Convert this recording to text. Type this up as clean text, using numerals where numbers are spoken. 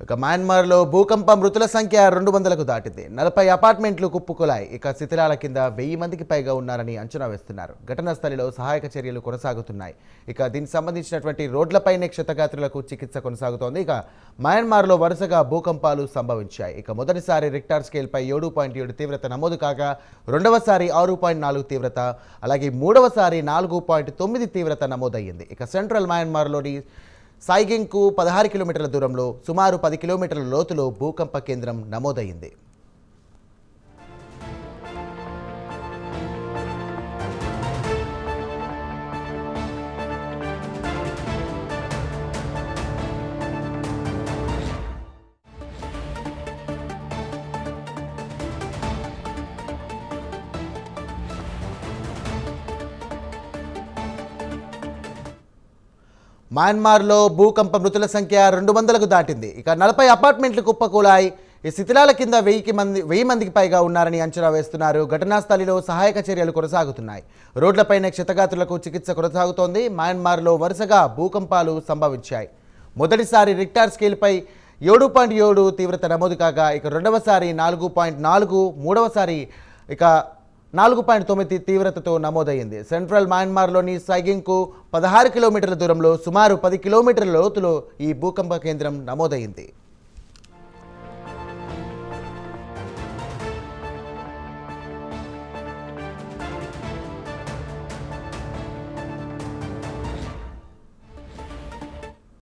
ఇక మయన్మార్లో భూకంప మృతుల సంఖ్య 200కు దాటింది. 40 అపార్ట్మెంట్లు కుప్పకూలాయి. ఇక శిథిలాల కింద 1000 మందికి పైగా ఉన్నారని అంచనా వేస్తున్నారు. ఘటనా స్థలిలో సహాయక చర్యలు కొనసాగుతున్నాయి. ఇక దీనికి సంబంధించినటువంటి రోడ్లపైనే క్షతగాత్రులకు చికిత్స కొనసాగుతోంది. ఇక మయన్మార్లో వరుసగా భూకంపాలు సంభవించాయి. ఇక మొదటిసారి రిక్టార్ స్కేల్పై 7.7 తీవ్రత నమోదు కాగా, రెండవసారి 6.4 తీవ్రత, అలాగే మూడవసారి 4.9 తీవ్రత నమోదయ్యింది. ఇక సెంట్రల్ మయన్మార్లోని సైగింగ్కు 16 కిలోమీటర్ల దూరంలో సుమారు 10 కిలోమీటర్ల లోతులో భూకంప కేంద్రం నమోదయ్యింది. మయన్మార్లో భూకంప మృతుల సంఖ్య 200కు దాటింది. ఇక 40 అపార్ట్మెంట్లు కుప్పకూలాయి. ఈ శిథిలాల కింద 1000 మందికి పైగా ఉన్నారని అంచనా వేస్తున్నారు. ఘటనా స్థలిలో సహాయక చర్యలు కొనసాగుతున్నాయి. రోడ్లపైన క్షతగాత్రులకు చికిత్స కొనసాగుతోంది. మయన్మార్లో వరుసగా భూకంపాలు సంభవించాయి. మొదటిసారి రిక్టార్ స్కేల్పై 7.7 తీవ్రత నమోదు కాగా, ఇక రెండవసారి 4.4, మూడవసారి ఇక 4.9 తీవ్రతతో నమోదయ్యింది. సెంట్రల్ మయన్మార్లోని సైగింగ్కు 16 కిలోమీటర్ల దూరంలో సుమారు 10 కిలోమీటర్ల లోతులో ఈ భూకంప కేంద్రం నమోదయ్యింది.